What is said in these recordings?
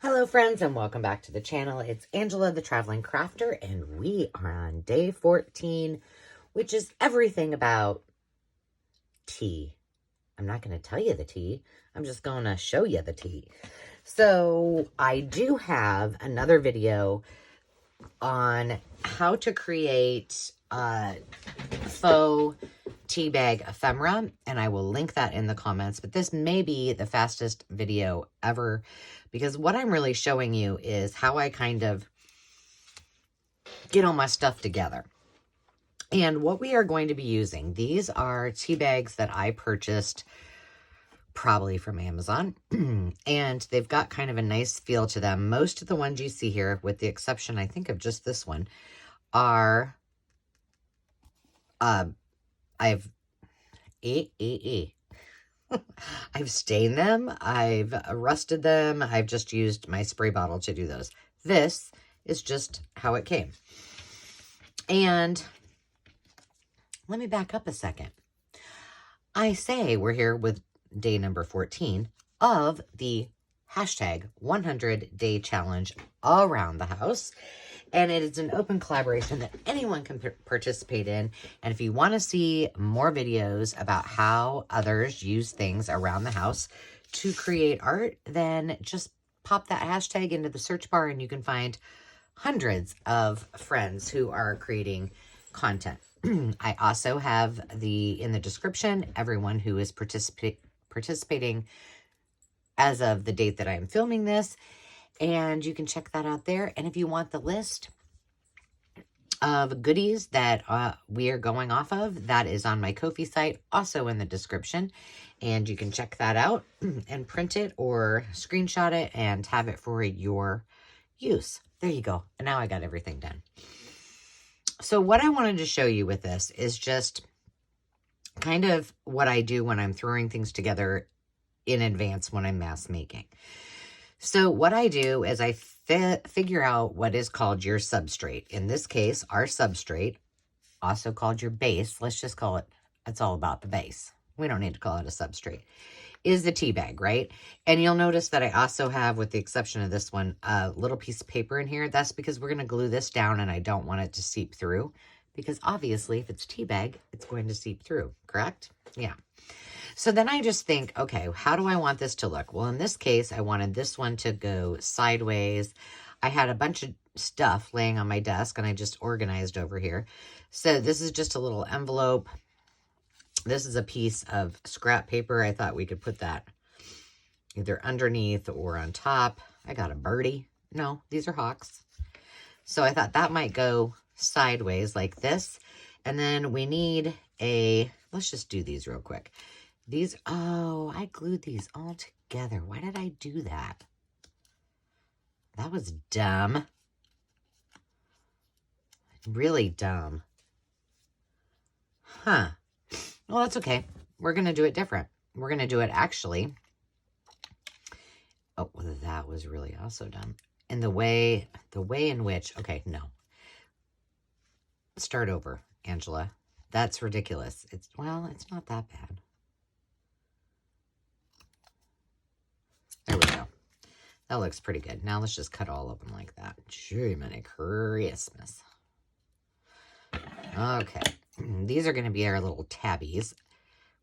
Hello friends and welcome back to the channel. It's Angela the Traveling Crafter and we are on day 14, which is everything about tea. I'm not going to tell you the tea. I'm just going to show you the tea. So I do have another video on how to create a faux tea bag ephemera, and I will link that in the comments, but this may be the fastest video ever because what I'm really showing you is how I kind of get all my stuff together. And what we are going to be using, these are tea bags that I purchased probably from Amazon, and they've got kind of a nice feel to them. Most of the ones you see here, with the exception, I think, of just this one, are I've I've stained them, I've rusted them, I've just used my spray bottle to do those. This is just how it came. And let me back up a second. I say we're here with day number 14 of the hashtag 100-day challenge around the house. And it is an open collaboration that anyone can participate in. And if you want to see more videos about how others use things around the house to create art, then just pop that hashtag into the search bar and you can find hundreds of friends who are creating content. I also have in the description, everyone who is participating as of the date that I'm filming this. And you can check that out there. And if you want the list of goodies that we are going off of, that is on my Ko-fi site, also in the description. And you can check that out and print it or screenshot it and have it for your use. There you go. And now I got everything done. So what I wanted to show you with this is just kind of what I do when I'm throwing things together in advance when I'm mass making. So what I do is I figure out what is called your substrate. In this case, our substrate, also called your base, let's just call it, it's all about the base. We don't need to call it a substrate, is the tea bag, right? And you'll notice that I also have, with the exception of this one, a little piece of paper in here. That's because we're going to glue this down and I don't want it to seep through. Because obviously, if it's tea bag, it's going to seep through, correct? Yeah. So then I just think, okay, how do I want this to look? Well, in this case, I wanted this one to go sideways. I had a bunch of stuff laying on my desk and I just organized over here. So this is just a little envelope. This is a piece of scrap paper. I thought we could put that either underneath or on top. I got a birdie. No, these are hawks. So I thought that might go sideways like this. And then we need let's just do these real quick. These, oh, I glued these all together. Why did I do that? That was dumb. Really dumb. Huh. Well, that's okay. We're going to do it different. We're going to do it actually. Oh, well, that was really also dumb. And the way in which, okay, no. Start over, Angela. That's ridiculous. It's not that bad. There we go. That looks pretty good. Now let's just cut all of them like that. Jiminy Christmas. Okay. These are going to be our little tabbies,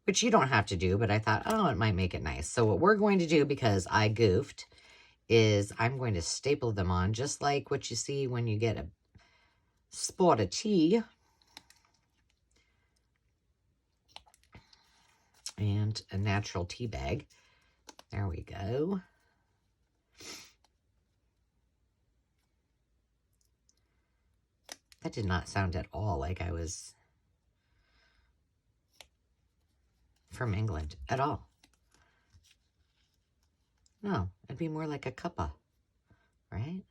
which you don't have to do, but I thought, oh, it might make it nice. So what we're going to do, because I goofed, is I'm going to staple them on just like what you see when you get a spot of tea. And a natural tea bag. There we go. That did not sound at all like I was from England at all. No, it'd be more like a cuppa, right?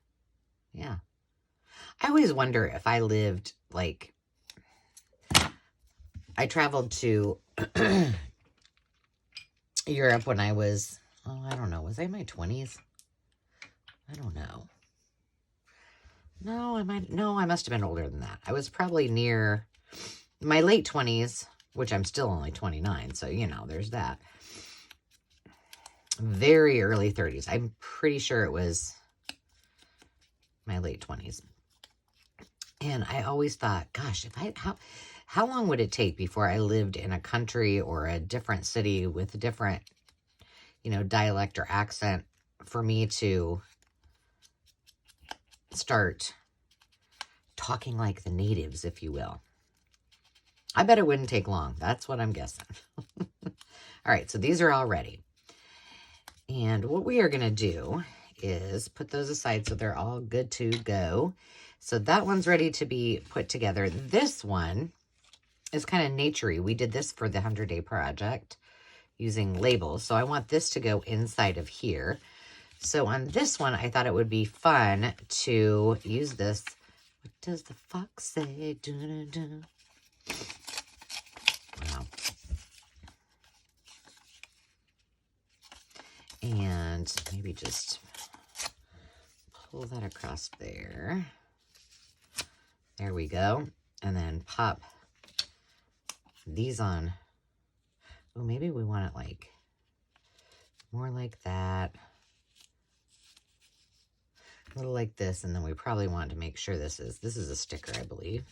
Yeah. I always wonder if I lived, like, I traveled to Europe when I was, oh, I don't know. Was I in my 20s? I don't know. No, I must have been older than that. I was probably near my late 20s, which I'm still only 29. So, you know, there's that. Very early 30s. I'm pretty sure it was my late 20s. And I always thought, gosh, how long would it take before I lived in a country or a different city with a different, dialect or accent for me to start talking like the natives, if you will. I bet it wouldn't take long. That's what I'm guessing. All right, so these are all ready. And what we are going to do is put those aside so they're all good to go. So that one's ready to be put together. This one is kind of naturey. We did this for the 100-day project using labels. So I want this to go inside of here. So on this one, I thought it would be fun to use this. What does the fox say? Dun-dun-dun. Wow. And maybe just pull that across there. There we go. And then pop these on. Oh, maybe we want it like more like that. A little like this, and then we probably want to make sure this is a sticker, I believe.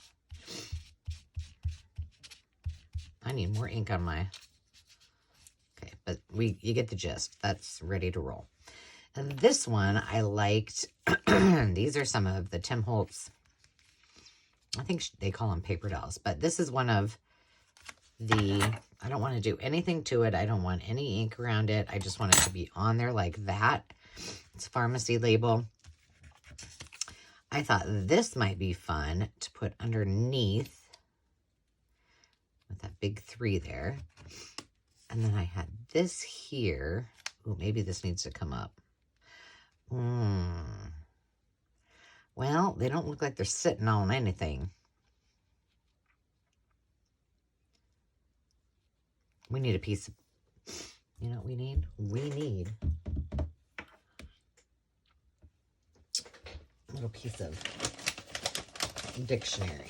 I need more ink on my... Okay, but you get the gist. That's ready to roll. And this one I liked. These are some of the Tim Holtz. I think they call them paper dolls, but this is one of the... I don't want to do anything to it. I don't want any ink around it. I just want it to be on there like that. It's a pharmacy label. I thought this might be fun to put underneath with that big 3 there. And then I had this here. Ooh, maybe this needs to come up. Well, they don't look like they're sitting on anything. We need a piece of, you know what we need? We need a little piece of dictionary.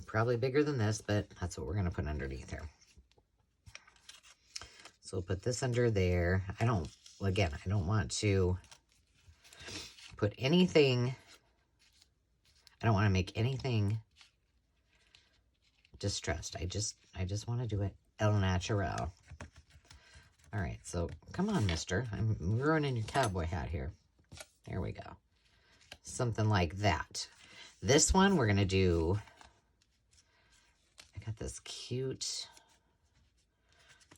Probably bigger than this, but that's what we're going to put underneath here. So we'll put this under there. I don't want to put anything, I don't want to make anything distressed. I just want to do it el natural. All right, so come on, mister. I'm ruining your cowboy hat here. There we go. Something like that. This one we're going to do, I got this cute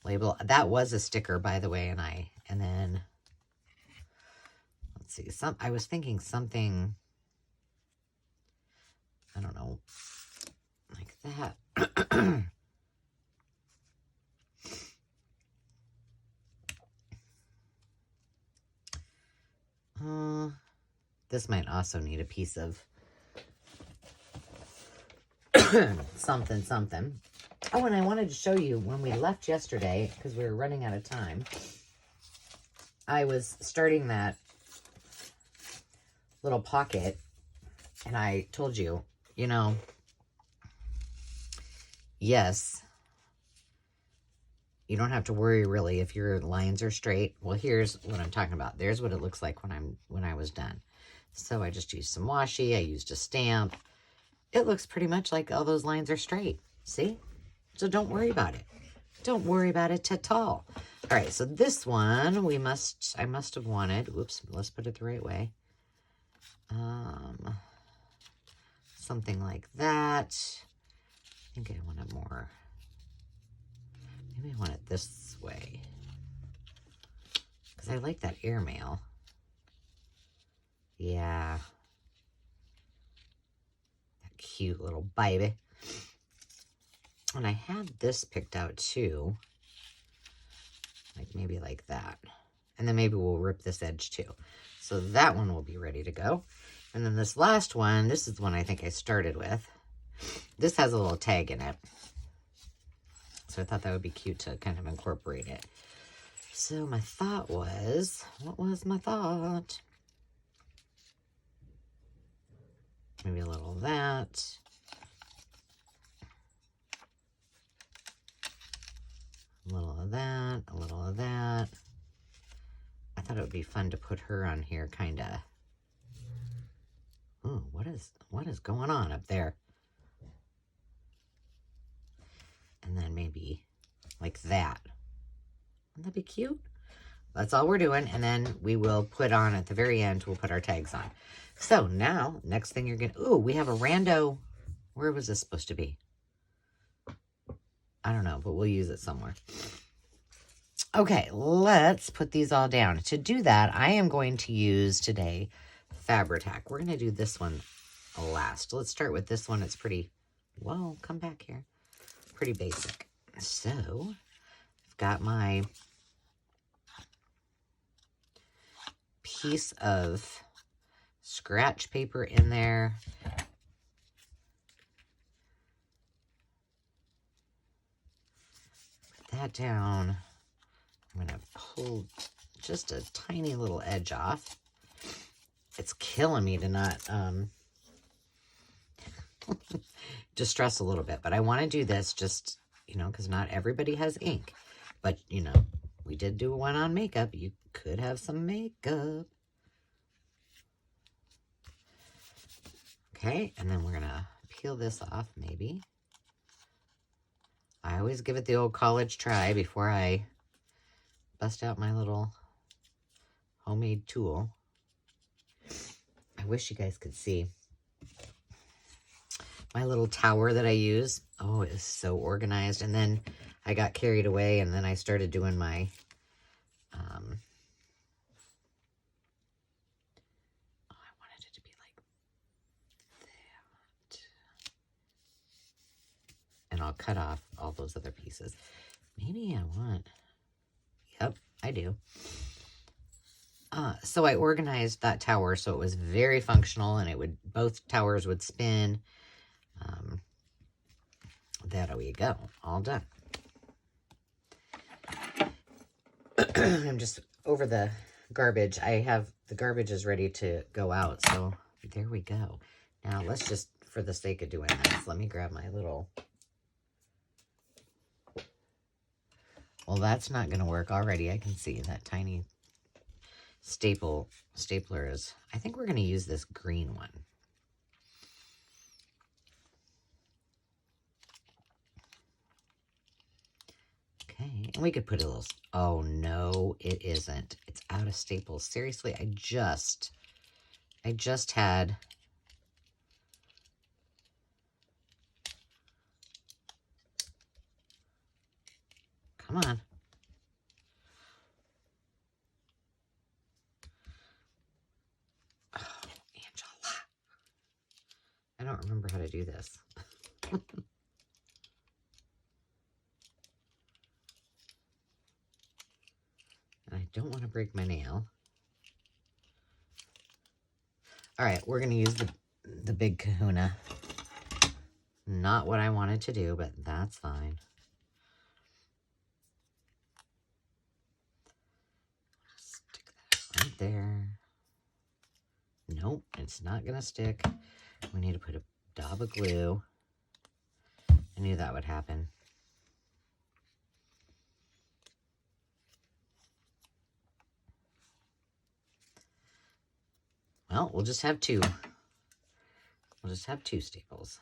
label. That was a sticker, by the way, and then let's see, I was thinking something, I don't know, like that. This might also need a piece of something. Oh, and I wanted to show you when we left yesterday, because we were running out of time, I was starting that little pocket, and I told you, you know, yes, you don't have to worry really if your lines are straight. Well, here's what I'm talking about. There's what it looks like when I was done. So I just used some washi. I used a stamp. It looks pretty much like all those lines are straight. See? So don't worry about it. Don't worry about it at all. All right, so this one I must have wanted. Whoops, let's put it the right way. Something like that. I think I want it more. Maybe I want it this way, because I like that airmail. Yeah. That cute little baby. And I had this picked out too. Like maybe like that. And then maybe we'll rip this edge too. So that one will be ready to go. And then this last one, this is the one I think I started with. This has a little tag in it. So I thought that would be cute to kind of incorporate it. So my thought was, what was my thought? Maybe a little of that. A little of that, a little of that. I thought it would be fun to put her on here, kind of what is going on up there? And then maybe like that. Wouldn't that be cute? That's all we're doing. And then we will put on at the very end, we'll put our tags on. So now, next thing you're going to, ooh, we have a rando. Where was this supposed to be? I don't know, but we'll use it somewhere. Okay, let's put these all down. To do that, I am going to use today Fabri-Tac. We're going to do this one last. Let's start with this one. It's pretty, whoa, come back here. Pretty basic. So, I've got my piece of scratch paper in there. Put that down. I'm going to pull just a tiny little edge off. It's killing me to not distress a little bit, but I want to do this just, you know, because not everybody has ink. But, you know, we did do one on makeup. You could have some makeup. Okay, and then we're going to peel this off, maybe. I always give it the old college try before I bust out my little homemade tool. I wish you guys could see my little tower that I use. Oh, it is so organized. And then I got carried away, and then I started doing my I wanted it to be like that. And I'll cut off all those other pieces. Maybe I want, yep, I do. So I organized that tower so it was very functional, and it would, both towers would spin. There we go, all done. I'm just over the garbage. I have, the garbage is ready to go out, so there we go. Now let's just, for the sake of doing this, let me grab my little, well, that's not going to work already. I can see that tiny stapler is, I think we're going to use this green one. Okay, and we could put a little, oh no, it isn't. It's out of staples. Seriously, I just had, come on. Oh, Angela. I don't remember how to do this. I don't want to break my nail. All right, we're going to use the big kahuna. Not what I wanted to do, but that's fine. Stick that right there. Nope, it's not going to stick. We need to put a dab of glue. I knew that would happen. Well, we'll just have two. We'll just have two staples.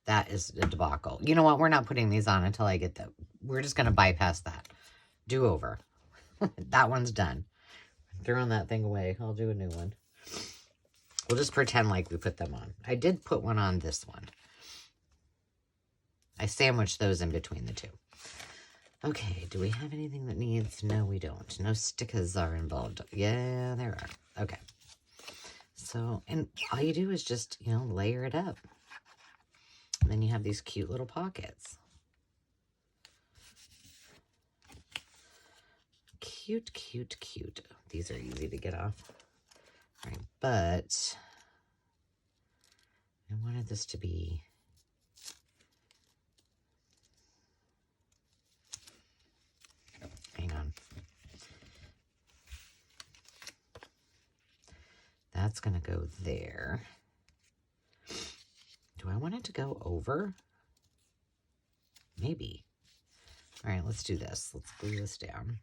That is a debacle. You know what? We're not putting these on until I get them. We're just going to bypass that. Do over. That one's done. I'm throwing that thing away. I'll do a new one. We'll just pretend like we put them on. I did put one on this one. I sandwiched those in between the two. Okay, do we have anything that needs? No, we don't. No stickers are involved. Yeah, there are. Okay. So, and all you do is just, you know, layer it up. And then you have these cute little pockets. Cute, cute, cute. These are easy to get off. All right, but I wanted this to be hang on. That's going to go there. Do I want it to go over? Maybe. All right, let's do this. Let's glue this down.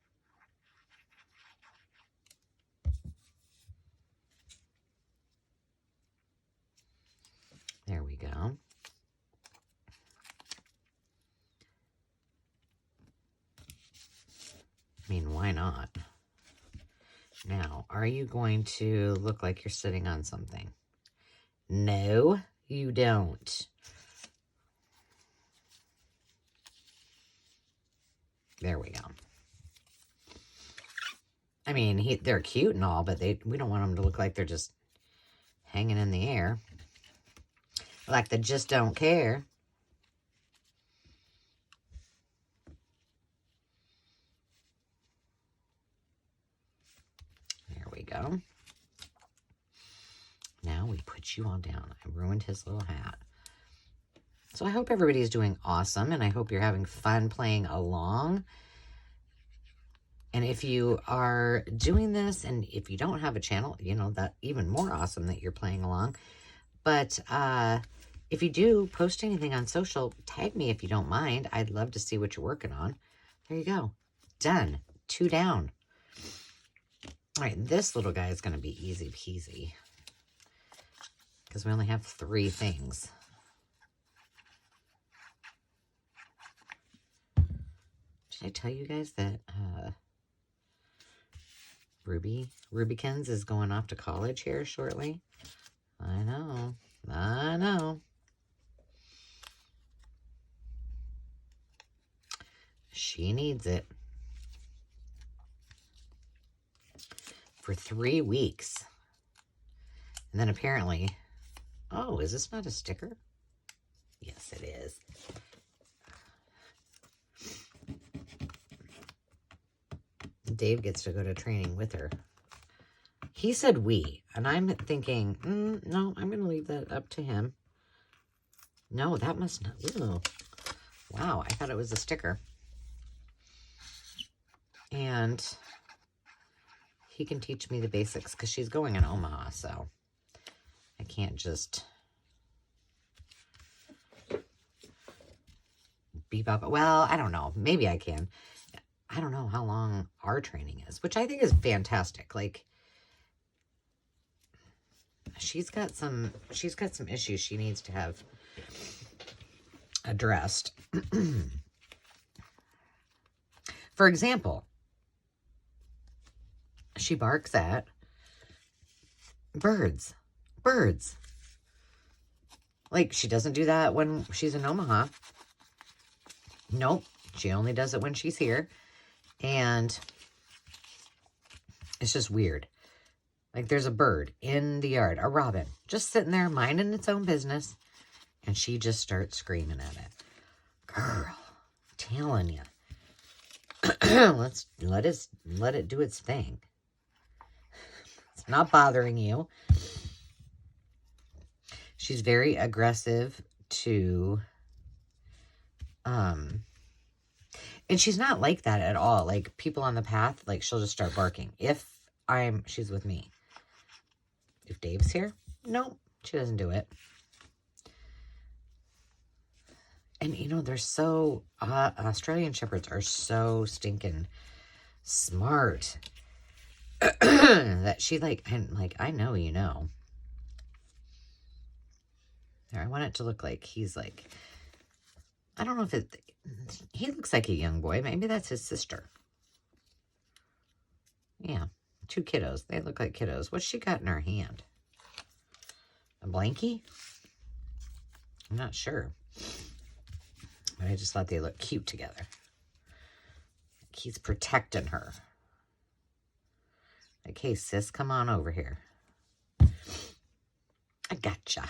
go. I mean, why not? Now, are you going to look like you're sitting on something? No, you don't. There we go. I mean, they're cute and all, but we don't want them to look like they're just hanging in the air. Like they just don't care. There we go. Now we put you all down. I ruined his little hat. So I hope everybody's doing awesome, and I hope you're having fun playing along. And if you are doing this, and if you don't have a channel, you know, that's even more awesome that you're playing along. But if you do post anything on social, tag me if you don't mind. I'd love to see what you're working on. There you go. Done. 2 down. All right, this little guy is going to be easy peasy because we only have 3 things. Did I tell you guys that Rubikins is going off to college here shortly? I know. I know. She needs it. For 3 weeks. And then apparently, oh, is this not a sticker? Yes, it is. Dave gets to go to training with her. He said we, and I'm thinking, no, I'm going to leave that up to him. No, that must not. Ooh. Wow, I thought it was a sticker. And he can teach me the basics because she's going in Omaha, so I can't just beep up. Well, I don't know. Maybe I can. I don't know how long our training is, which I think is fantastic. Like, she's got some issues she needs to have addressed. For example, she barks at birds. Like, she doesn't do that when she's in Omaha. Nope. She only does it when she's here. And it's just weird. Like, there's a bird in the yard, a robin, just sitting there minding its own business. And she just starts screaming at it. Girl, telling you. Let's let it do its thing. It's not bothering you. She's very aggressive to, and she's not like that at all. Like, people on the path, like, she'll just start barking. She's with me. If Dave's here, nope, she doesn't do it. And, you know, they're so, Australian Shepherds are so stinking smart that she, like, I know, you know. There, I want it to look like he's, like, I don't know if he looks like a young boy. Maybe that's his sister. Yeah, 2 kiddos. They look like kiddos. What's she got in her hand? A blankie? I'm not sure. But I just thought they looked cute together. He's protecting her. Like, hey, sis, come on over here. I gotcha.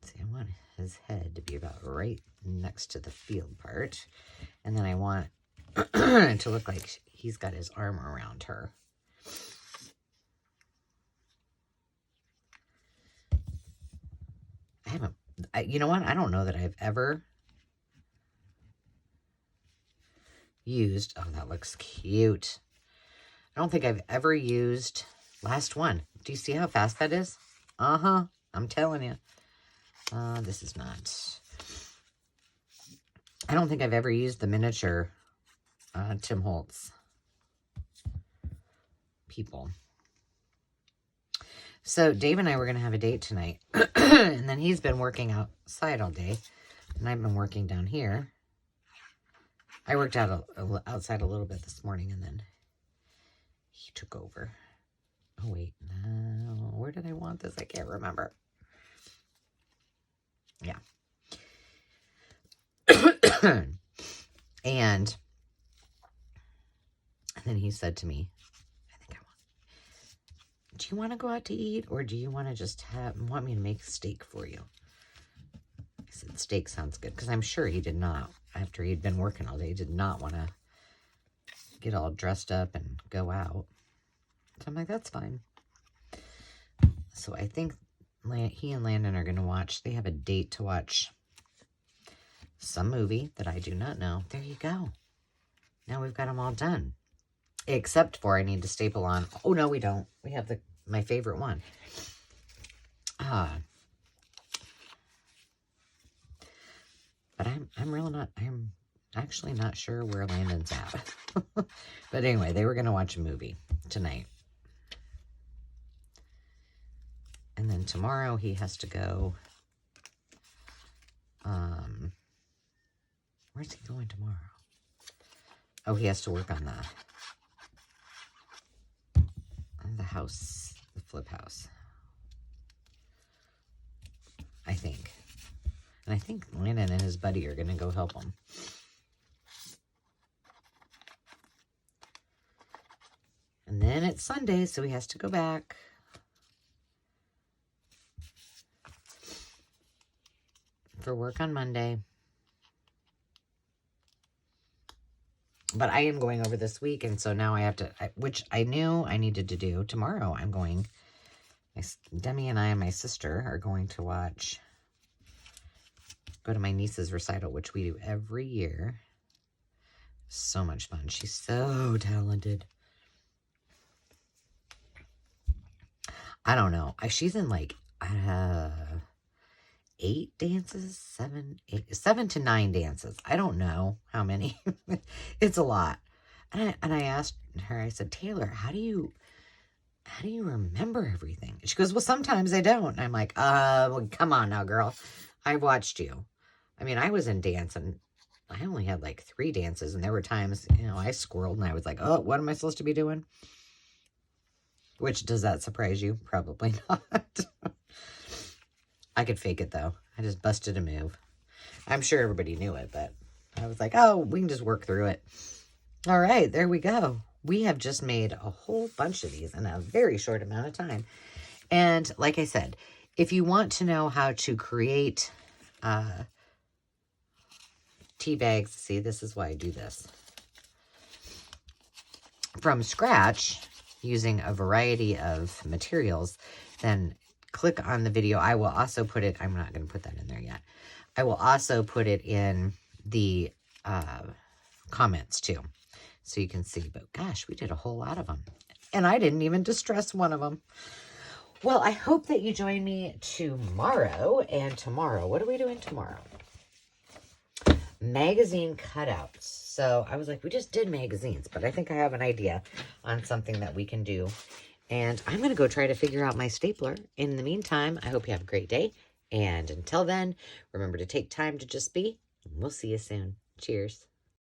See, I want his head to be about right next to the field part. And then I want it to look like he's got his arm around her. You know what? I don't know that I've ever used, oh, that looks cute. I don't think I've ever used, last one. Do you see how fast that is? Uh-huh. I'm telling you. This is not, I don't think I've ever used the miniature Tim Holtz people. So Dave and I were going to have a date tonight. And then he's been working outside all day. And I've been working down here. I worked out outside a little bit this morning, and then he took over. Oh, wait. No. Where did I want this? I can't remember. Yeah. And then he said to me, do you want to go out to eat, or do you want to just want me to make steak for you? I said, steak sounds good, because I'm sure he did not, after he'd been working all day, did not want to get all dressed up and go out. So I'm like, that's fine. So I think he and Landon are going to watch, they have a date to watch some movie that I do not know. There you go. Now we've got them all done. Except for I need to staple on. Oh, no, we don't. We have my favorite one. But I'm actually not sure where Landon's at. But anyway, they were going to watch a movie tonight. And then tomorrow he has to go. Where's he going tomorrow? Oh, he has to work on the house, the flip house, I think. And I think Landon and his buddy are going to go help him. And then it's Sunday, so he has to go back. For work on Monday. But I am going over this week, and so now I have to, which I knew I needed to do. Tomorrow I'm going, Demi and I and my sister are going to go to my niece's recital, which we do every year. So much fun. She's so talented. I don't know. She's in like 8 dances, 7 to 9 dances. I don't know how many. It's a lot. And I asked her, I said, Taylor, how do you remember everything? She goes, well, sometimes I don't. And I'm like, well, come on now, girl. I watched you. I mean, I was in dance, and I only had like 3 dances, and there were times, I squirreled, and I was like, oh, what am I supposed to be doing? Which, does that surprise you? Probably not. I could fake it, though. I just busted a move. I'm sure everybody knew it, but I was like, oh, we can just work through it. All right, there we go. We have just made a whole bunch of these in a very short amount of time. And like I said, if you want to know how to create tea bags, see, this is why I do this, from scratch, using a variety of materials, then click on the video. I will also put it, I'm not going to put that in there yet. I will also put it in the comments too, so you can see. But gosh, we did a whole lot of them, and I didn't even distress one of them. Well, I hope that you join me tomorrow. And tomorrow, what are we doing tomorrow? Magazine cutouts. So I was like, we just did magazines, but I think I have an idea on something that we can do. And I'm going to go try to figure out my stapler. In the meantime, I hope you have a great day. And until then, remember to take time to just be. And we'll see you soon. Cheers.